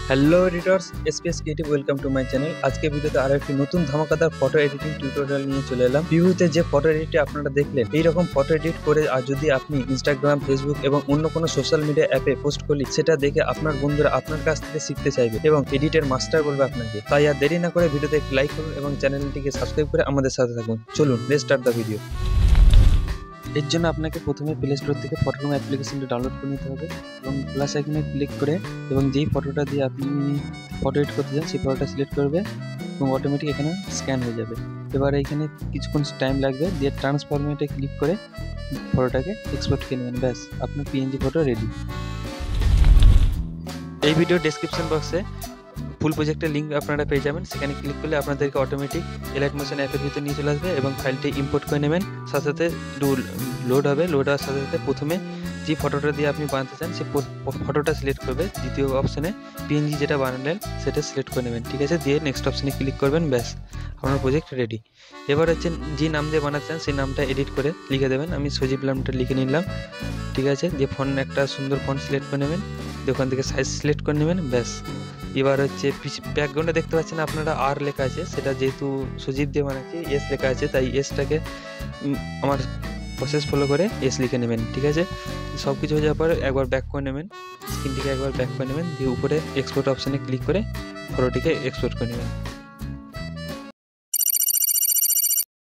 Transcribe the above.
Hello editors, SPS creative welcome to my channel. আজকে ভিডিওতে আরো একটি নতুন ধামাকাদার ফটো এডিটিং টিউটোরিয়াল নিয়ে চলে এলাম। ভিডিওতে যে ফটো এডিটটি আপনারা দেখলেন, এইরকম ফটো এডিট করে আর যদি আপনি ইনস্টাগ্রাম, ফেসবুক এবং অন্য কোনো সোশ্যাল মিডিয়া অ্যাপে পোস্ট করলি, সেটা দেখে আপনার বন্ধুরা আপনার কাছ থেকে শিখতে চাইবে এবং এডিটের মাস্টার বলবে আপনাকে। তাই আর দেরি না করে ভিডিওতে একটি লাইক করুন এবং চ্যানেলটিকে সাবস্ক্রাইব করে আমাদের সাথে থাকুন। চলুন লেটস স্টার্ট দ্য ভিডিও। এর জন্য আপনাকে প্রথমে প্লে স্টোর থেকে ফটোরুম অ্যাপ্লিকেশনটি ডাউনলোড করে নিতে হবে এবং প্লাস আইকনে ক্লিক করে এবং যেই ফটোটা দিয়ে আপনি ফটো এডিট করতে চান সেই ফটোটা সিলেক্ট করবে এবং অটোমেটিক এখানে স্ক্যান হয়ে যাবে। এবার এখানে কিছুক্ষণ টাইম লাগবে, দিয়ে ট্রান্সফরমেটে ক্লিক করে ফটোটাকে এক্সপোর্ট করে নেবেন। ব্যাস, আপনার পিএনজি ফটো রেডি। এই ভিডিও ডেসক্রিপশন বক্সে ফুল প্রজেক্টের লিঙ্ক আপনারা পেয়ে যাবেন। সেখানে ক্লিক করলে আপনাদেরকে অটোমেটিক এলাইট মোশন অ্যাপের ভিতরে নিয়ে চলে আসবে এবং ফাইলটি ইম্পোর্ট করে নেবেন। সাথে সাথে লোড হবে, লোড হওয়ার সাথে সাথে প্রথমে যে ফটোটা দিয়ে আপনি বানাতে চান সেই ফটোটা সিলেক্ট করবে। দ্বিতীয় অপশানে পিএনজি যেটা বানালেন সেটা সিলেক্ট করে নেবেন, ঠিক আছে। দিয়ে নেক্সট অপশানে ক্লিক করবেন। ব্যাস, আপনার প্রজেক্ট রেডি। এবার হচ্ছে যে নাম দিয়ে বানাতে চান সেই নামটা এডিট করে লিখে দেবেন। আমি সজীব নামটা লিখে নিলাম, ঠিক আছে। দিয়ে ফন্ট একটা সুন্দর ফন্ট সিলেক্ট করে নেবেন, ওখান থেকে সাইজ সিলেক্ট করে নেবেন। ব্যাস, এবার হচ্ছে ব্যাকগ্রাউন্ডে দেখতে পাচ্ছেন আপনারা আর লেখা আছে, সেটা যেহেতু সজীব দিয়ে বানাচ্ছি এস লেখা আছে, তাই এসটাকে আমার প্রসেস ফলো করে এস লিখে নেবেন, ঠিক আছে। সব কিছু হয়ে যাওয়ার পর একবার ব্যাক করে নেবেন, স্ক্রিনটিকে একবার ব্যাক করে নেবেন, দিয়ে উপরে এক্সপোর্ট অপশানে ক্লিক করে ফটোটিকে এক্সপোর্ট করে নেবেন।